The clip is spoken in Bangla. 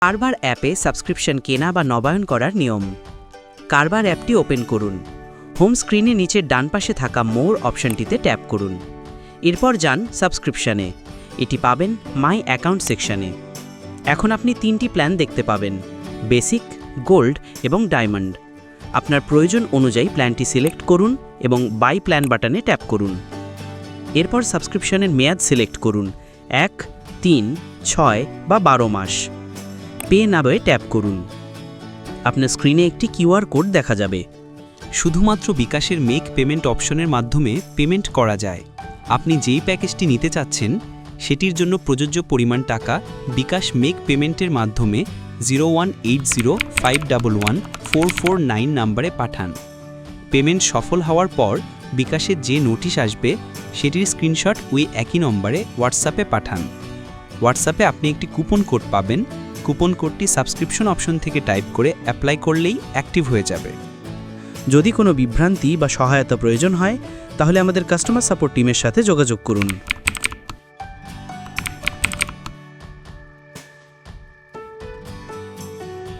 কারবার অ্যাপে সাবস্ক্রিপশন কেনা বা নবায়ন করার নিয়ম। কারবার অ্যাপটি ওপেন করুন। হোম স্ক্রিনে নিচের ডান পাশে থাকা মোর অপশনটিতে ট্যাপ করুন। এরপর যান সাবস্ক্রিপশনে। এটি পাবেন মাই অ্যাকাউন্ট সেকশনে। এখন আপনি 3টি প্ল্যান দেখতে পাবেন: বেসিক, গোল্ড এবং ডায়মন্ড। আপনার প্রয়োজন অনুযায়ী প্ল্যানটি সিলেক্ট করুন এবং বাই প্ল্যান বাটনে ট্যাপ করুন। এরপর সাবস্ক্রিপশনের মেয়াদ সিলেক্ট করুন: 1, 3, 6 বা 12 মাস। পে নাওয়ে ট্যাপ করুন। আপনার স্ক্রিনে একটি কিউআর কোড দেখা যাবে। শুধুমাত্র বিকাশের মেক পেমেন্ট অপশনের মাধ্যমে পেমেন্ট করা যায়। আপনি যেই প্যাকেজটি নিতে চাচ্ছেন সেটির জন্য প্রযোজ্য পরিমাণ টাকা বিকাশ মেক পেমেন্টের মাধ্যমে 0180511449 নম্বরে পাঠান। পেমেন্ট সফল হওয়ার পর বিকাশের যে নোটিশ আসবে সেটির স্ক্রিনশট ওই একই নম্বরে হোয়াটসঅ্যাপে পাঠান। হোয়াটসঅ্যাপে আপনি একটি কুপন কোড পাবেন। কুপন কোডটি সাবস্ক্রিপশন অপশন থেকে টাইপ করে অ্যাপ্লাই করলেই অ্যাক্টিভ হয়ে যাবে। যদি কোনো বিভ্রান্তি বা সহায়তা প্রয়োজন হয় তাহলে আমাদের কাস্টমার সাপোর্ট টিমের সাথে যোগাযোগ করুন।